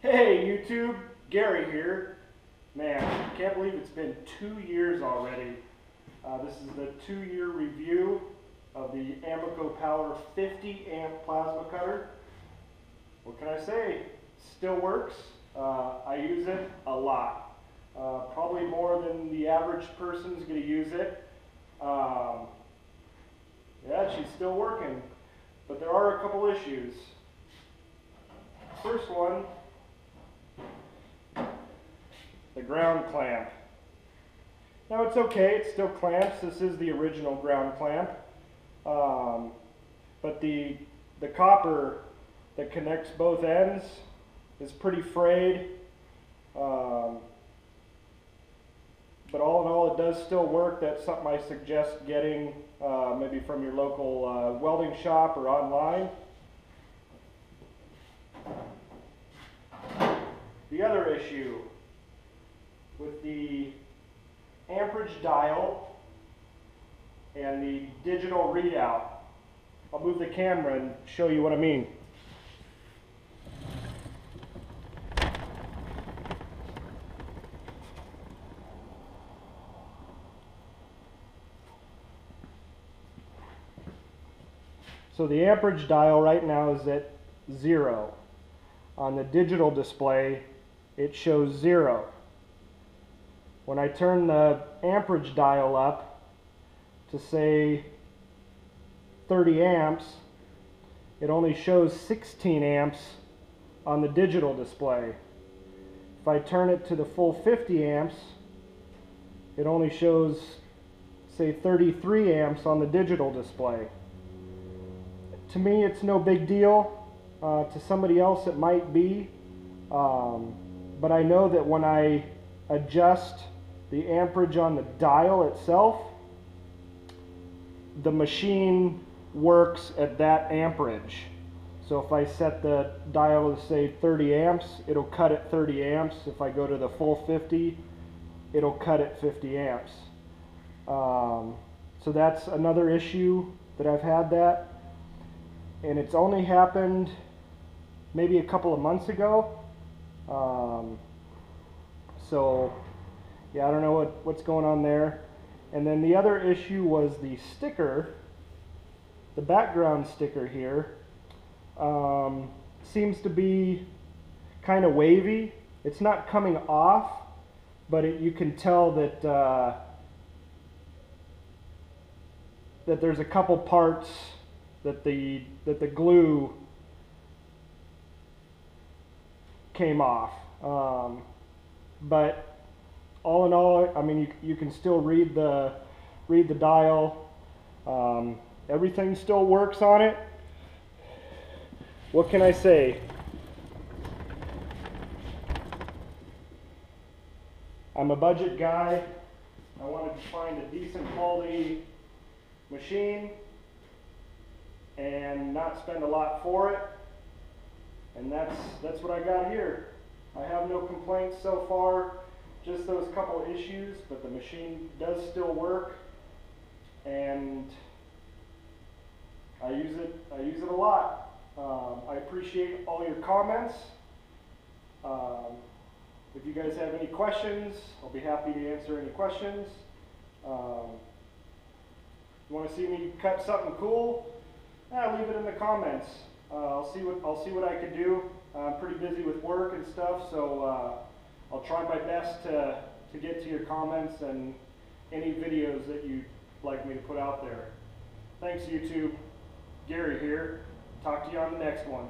Hey YouTube, Gary here. Man, can't believe it's been 2 years already. This is the 2-year review of the Amico Power 50 amp plasma cutter. What can I say? Still works. I use it a lot. Probably more than the average person's going to use it. Yeah, she's still working. But there are a couple issues. First one, the ground clamp. Now it's okay, it still clamps. This is the original ground clamp. But the copper that connects both ends is pretty frayed. But all in all, it does still work. That's something I suggest getting maybe from your local welding shop or online. The other issue with the amperage dial and the digital readout. I'll move the camera and show you what I mean. So the amperage dial right now is at 0. On the digital display, it shows 0. When I turn the amperage dial up to say 30 amps, it only shows 16 amps on the digital display. If I turn it to the full 50 amps, it only shows, say, 33 amps on the digital display. To me, it's no big deal. To somebody else, it might be. But I know that when I adjust the amperage on the dial itself, the machine works at that amperage. So if I set the dial to say 30 amps, it'll cut at 30 amps. If I go to the full 50, it'll cut at 50 amps. So that's another issue that I've had that. And it's only happened maybe a couple of months ago. So yeah, I don't know what's going on there. And then the other issue was the sticker, the background sticker here, seems to be kind of wavy. It's not coming off, but you can tell that that there's a couple parts that the glue came off. But all in all, I mean, you can still read the dial. Everything still works on it. What can I say? I'm a budget guy. I wanted to find a decent quality machine and not spend a lot for it. And that's what I got here. I have no complaints so far, just those couple issues, but the machine does still work, and I use it a lot. I appreciate all your comments. If you guys have any questions, I'll be happy to answer any questions. You want to see me cut something cool? Leave it in the comments. I'll see what I can do. I'm pretty busy with work and stuff, so I'll try my best to get to your comments and any videos that you'd like me to put out there. Thanks, YouTube. Gary here. Talk to you on the next one.